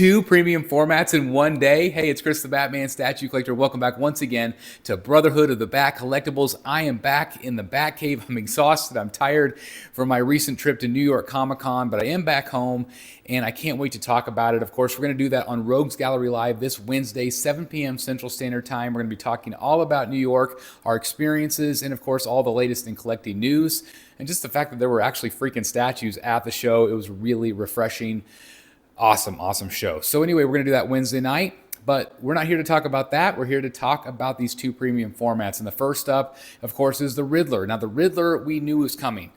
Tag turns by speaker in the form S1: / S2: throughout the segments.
S1: 2 premium formats in one day. Hey, it's Chris the Batman Statue Collector. Welcome back once again to Brotherhood of the Bat Collectibles. I am back in the Bat Cave. I'm exhausted. I'm tired from my recent trip to New York Comic-Con, but I am back home and I can't wait to talk about it. Of course, we're going to do that on Rogues Gallery Live this Wednesday, 7 p.m. Central Standard Time. We're going to be talking all about New York, our experiences, and of course, all the latest in collecting news. And just the fact that there were actually freaking statues at the show, it was really refreshing. Awesome show. So anyway, we're going to do that Wednesday night, but we're not here to talk about that. We're here to talk about these 2 premium formats. And the first up, of course, is the Riddler. Now, the Riddler we knew was coming.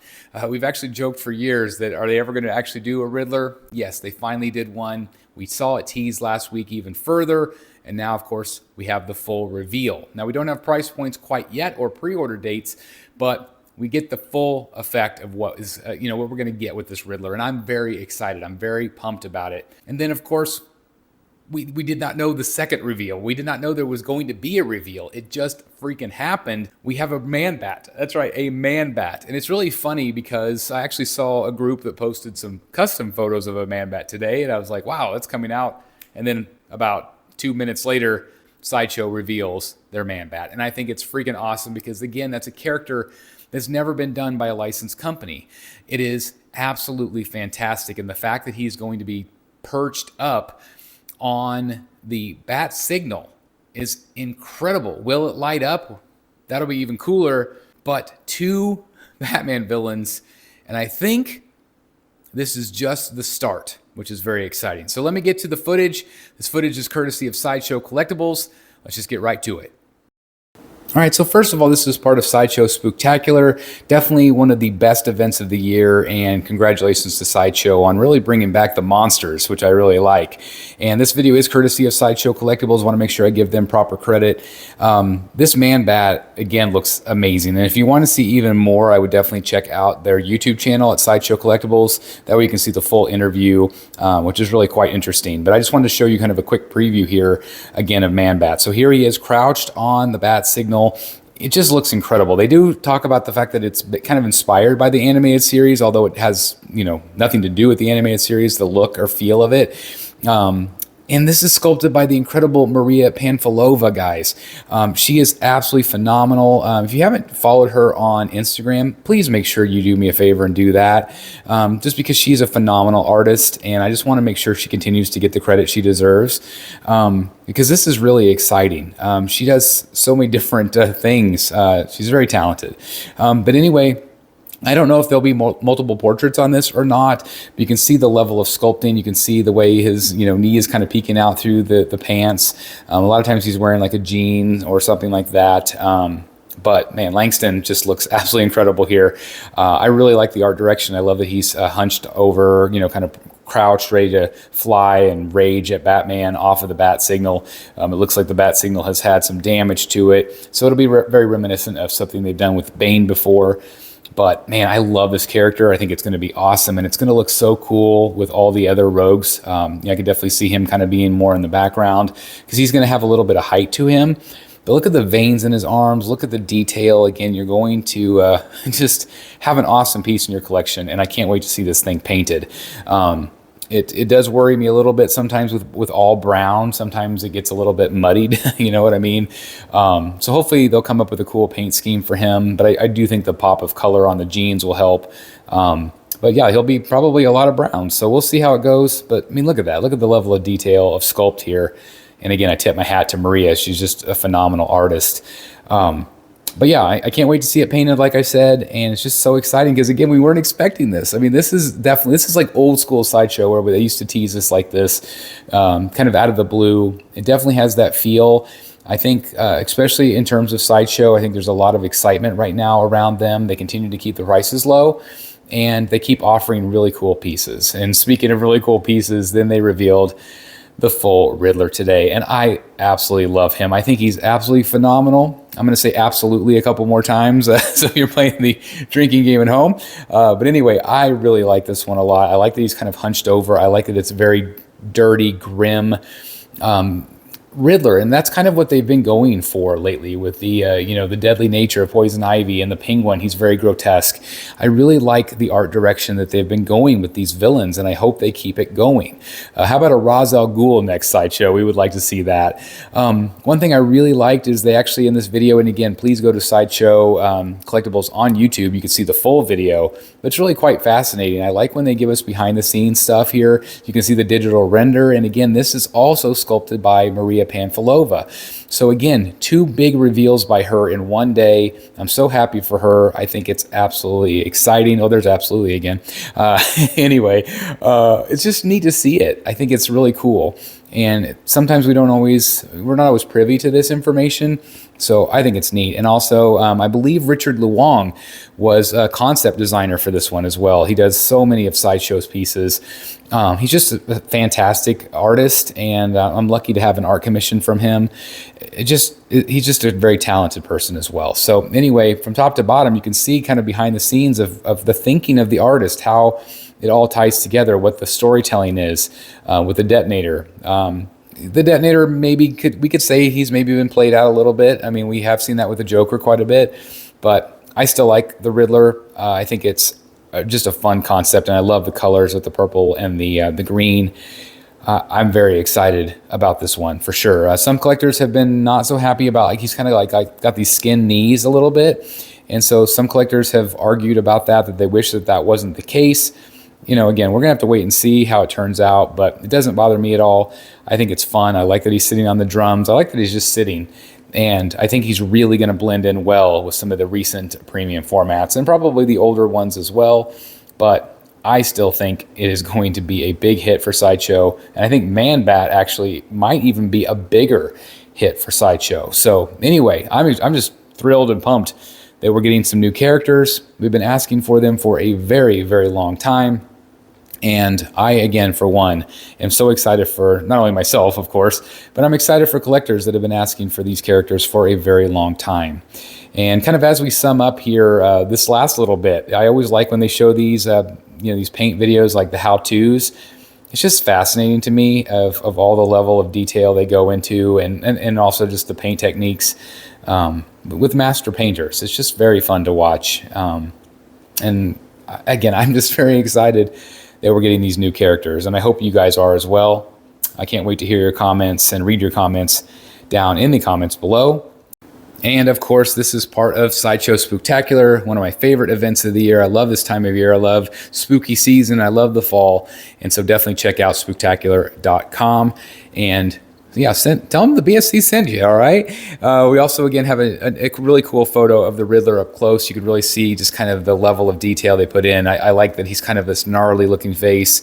S1: We've actually joked for years that are they ever going to actually do a Riddler? Yes, they finally did one. We saw it teased last week even further. And now, of course, we have the full reveal. Now, we don't have price points quite yet or pre-order dates, but we get the full effect of what is, what we're going to get with this Riddler. And I'm very excited. I'm very pumped about it. And then, of course, we did not know the second reveal. We did not know there was going to be a reveal. It just freaking happened. We have a Manbat. That's right, a Manbat. And it's really funny because I actually saw a group that posted some custom photos of a Manbat today. And I was like, wow, that's coming out. And then about 2 minutes later, Sideshow reveals their Manbat. And I think it's freaking awesome because, again, that's a character that's never been done by a licensed company. It is absolutely fantastic. And the fact that he's going to be perched up on the bat signal is incredible. Will it light up? That'll be even cooler. But 2 Batman villains. And I think this is just the start, which is very exciting. So let me get to the footage. This footage is courtesy of Sideshow Collectibles. Let's just get right to it. All right, so first of all, this is part of Sideshow Spooktacular. Definitely one of the best events of the year, and congratulations to Sideshow on really bringing back the monsters, which I really like. And this video is courtesy of Sideshow Collectibles. I want to make sure I give them proper credit. This Manbat, again, looks amazing. And if you want to see even more, I would definitely check out their YouTube channel at Sideshow Collectibles. That way you can see the full interview, which is really quite interesting. But I just wanted to show you kind of a quick preview here, again, of Manbat. So here he is crouched on the bat signal. It just looks incredible. They do talk about the fact that it's kind of inspired by the animated series, although it has, nothing to do with the animated series, the look or feel of it. And this is sculpted by the incredible Maria Panfilova, guys. She is absolutely phenomenal. If you haven't followed her on Instagram, please make sure you do me a favor and do that. Just because she's a phenomenal artist, and I just want to make sure she continues to get the credit she deserves. Because this is really exciting. She does so many different things. She's very talented. But anyway, I don't know if there'll be multiple portraits on this or not, but you can see the level of sculpting. You can see the way his knee is kind of peeking out through the pants. A lot of times he's wearing like a jean or something like that. But man, Langston just looks absolutely incredible here. I really like the art direction. I love that he's hunched over, kind of crouched, ready to fly and rage at Batman off of the bat signal. It looks like the bat signal has had some damage to it. So it'll be very reminiscent of something they've done with Bane before. But man, I love this character. I think it's going to be awesome, and it's going to look so cool with all the other rogues. I can definitely see him kind of being more in the background because he's going to have a little bit of height to him. But look at the veins in his arms. Look at the detail. Again, you're going to just have an awesome piece in your collection, and I can't wait to see this thing painted. It does worry me a little bit sometimes with all brown. Sometimes it gets a little bit muddied, you know what I mean? So hopefully they'll come up with a cool paint scheme for him. But I do think the pop of color on the jeans will help. But yeah, he'll be probably a lot of brown. So we'll see how it goes. But I mean, look at that. Look at the level of detail of sculpt here. And again, I tip my hat to Maria. She's just a phenomenal artist. But yeah, I can't wait to see it painted, like I said, and it's just so exciting because, again, we weren't expecting this. I mean, this is like old school Sideshow where they used to tease us like this, kind of out of the blue. It definitely has that feel. I think, especially in terms of Sideshow, I think there's a lot of excitement right now around them. They continue to keep the prices low, and they keep offering really cool pieces. And speaking of really cool pieces, then they revealed the full Riddler today, and I absolutely love him. I think he's absolutely phenomenal. I'm going to say absolutely a couple more times, so you're playing the drinking game at home. But anyway, I really like this one a lot. I like that he's kind of hunched over. I like that it's very dirty, grim, Riddler, and that's kind of what they've been going for lately with the the deadly nature of Poison Ivy and the Penguin. He's very grotesque. I really like the art direction that they've been going with these villains, and I hope they keep it going. How about a Ra's al Ghul next Sideshow? We would like to see that. One thing I really liked is they actually in this video, and again, please go to Sideshow Collectibles on YouTube. You can see the full video, but it's really quite fascinating. I like when they give us behind the scenes stuff here. You can see the digital render, and again, this is also sculpted by Maria Panfilova. So again, 2 big reveals by her in one day. I'm so happy for her. I think it's absolutely exciting. Oh, there's absolutely again. Anyway, it's just neat to see it. I think it's really cool. And sometimes we're not always privy to this information. So I think it's neat. And also, I believe Richard Luong was a concept designer for this one as well. He does so many of Sideshow's pieces. He's just a fantastic artist, and I'm lucky to have an art commission from him. He's just a very talented person as well. So anyway, from top to bottom, you can see kind of behind the scenes of the thinking of the artist, how it all ties together, what the storytelling is with the detonator. The detonator, we could say he's maybe been played out a little bit. I mean, we have seen that with the Joker quite a bit, but I still like the Riddler. I think it's just a fun concept, and I love the colors with the purple and the green. I'm very excited about this one for sure. Some collectors have been not so happy about, like, he's kind of like got these skin knees a little bit, and so some collectors have argued about that they wish that wasn't the case. Again, we're gonna have to wait and see how it turns out, but it doesn't bother me at all. I think it's fun. I like that he's sitting on the drums. I like that he's just sitting, and I think he's really gonna blend in well with some of the recent premium formats and probably the older ones as well. But I still think it is going to be a big hit for Sideshow, and I think Manbat actually might even be a bigger hit for Sideshow. So anyway, I'm just thrilled and pumped that we're getting some new characters. We've been asking for them for a very, very long time. And I, again, for one, am so excited for not only myself, of course, but I'm excited for collectors that have been asking for these characters for a very long time. And kind of as we sum up here, this last little bit, I always like when they show these, these paint videos, like the how-tos. It's just fascinating to me of all the level of detail they go into, and also just the paint techniques with master painters. It's just very fun to watch. And again, I'm just very excited that we're getting these new characters, and I hope you guys are as well. I can't wait to hear your comments and read your comments down in the comments below. And of course, this is part of Sideshow Spooktacular, one of my favorite events of the year. I love this time of year. I love spooky season. I love the fall. And so definitely check out spooktacular.com. And yeah, tell them the BSC sent you, all right? We also, again, have a really cool photo of the Riddler up close. You could really see just kind of the level of detail they put in. I like that he's kind of this gnarly looking face.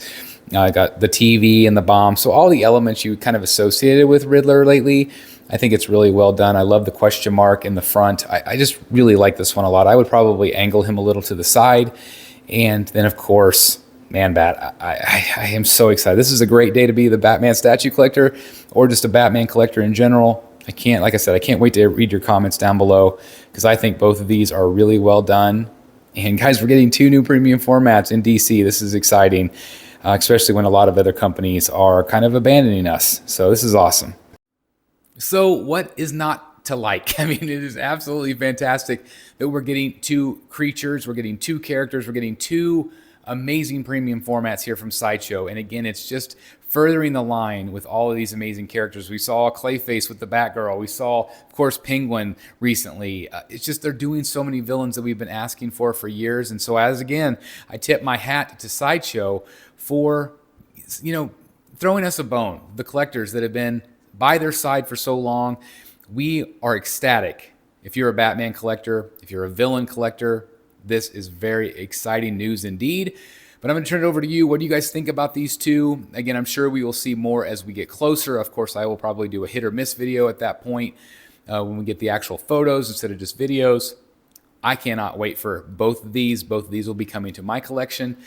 S1: Got the TV and the bomb. So all the elements you kind of associated with Riddler lately, I think it's really well done. I love the question mark in the front. I just really like this one a lot. I would probably angle him a little to the side. And then, of course, Manbat. I am so excited. This is a great day to be the Batman statue collector or just a Batman collector in general. Like I said, I can't wait to read your comments down below because I think both of these are really well done. And guys, we're getting 2 new premium formats in DC. This is exciting, especially when a lot of other companies are kind of abandoning us. So this is awesome. So what is not to like? I mean, it is absolutely fantastic that we're getting 2 creatures, we're getting 2 characters, we're getting 2 amazing premium formats here from Sideshow. And again, it's just furthering the line with all of these amazing characters. We saw Clayface with the Batgirl. We saw, of course, Penguin recently. It's just they're doing so many villains that we've been asking for years. And so again, I tip my hat to Sideshow for, throwing us a bone. The collectors that have been by their side for so long. We are ecstatic. If you're a Batman collector, if you're a villain collector, this is very exciting news indeed. But I'm going to turn it over to you. What do you guys think about these 2? Again, I'm sure we will see more as we get closer. Of course, I will probably do a hit or miss video at that point when we get the actual photos instead of just videos. I cannot wait for both of these. Both of these will be coming to my collection,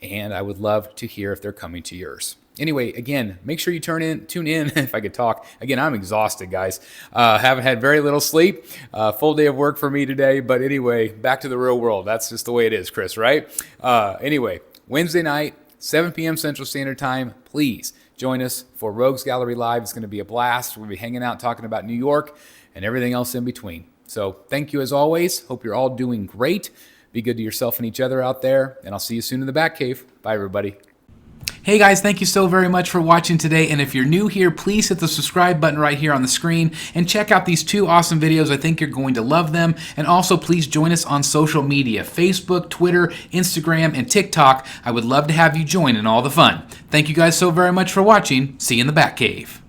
S1: and I would love to hear if they're coming to yours. Anyway, again, make sure you tune in, if I could talk. Again, I'm exhausted, guys. Haven't had very little sleep. Full day of work for me today. But anyway, back to the real world. That's just the way it is, Chris, right? Anyway, Wednesday night, 7 p.m. Central Standard Time. Please join us for Rogues Gallery Live. It's going to be a blast. We'll be hanging out talking about New York and everything else in between. So thank you as always. Hope you're all doing great. Be good to yourself and each other out there, and I'll see you soon in the Batcave. Bye, everybody. Hey guys, thank you so very much for watching today, and if you're new here, please hit the subscribe button right here on the screen and check out these 2 awesome videos. I think you're going to love them. And also please join us on social media, Facebook, Twitter, Instagram, and TikTok. I would love to have you join in all the fun. Thank you guys so very much for watching. See you in the Batcave.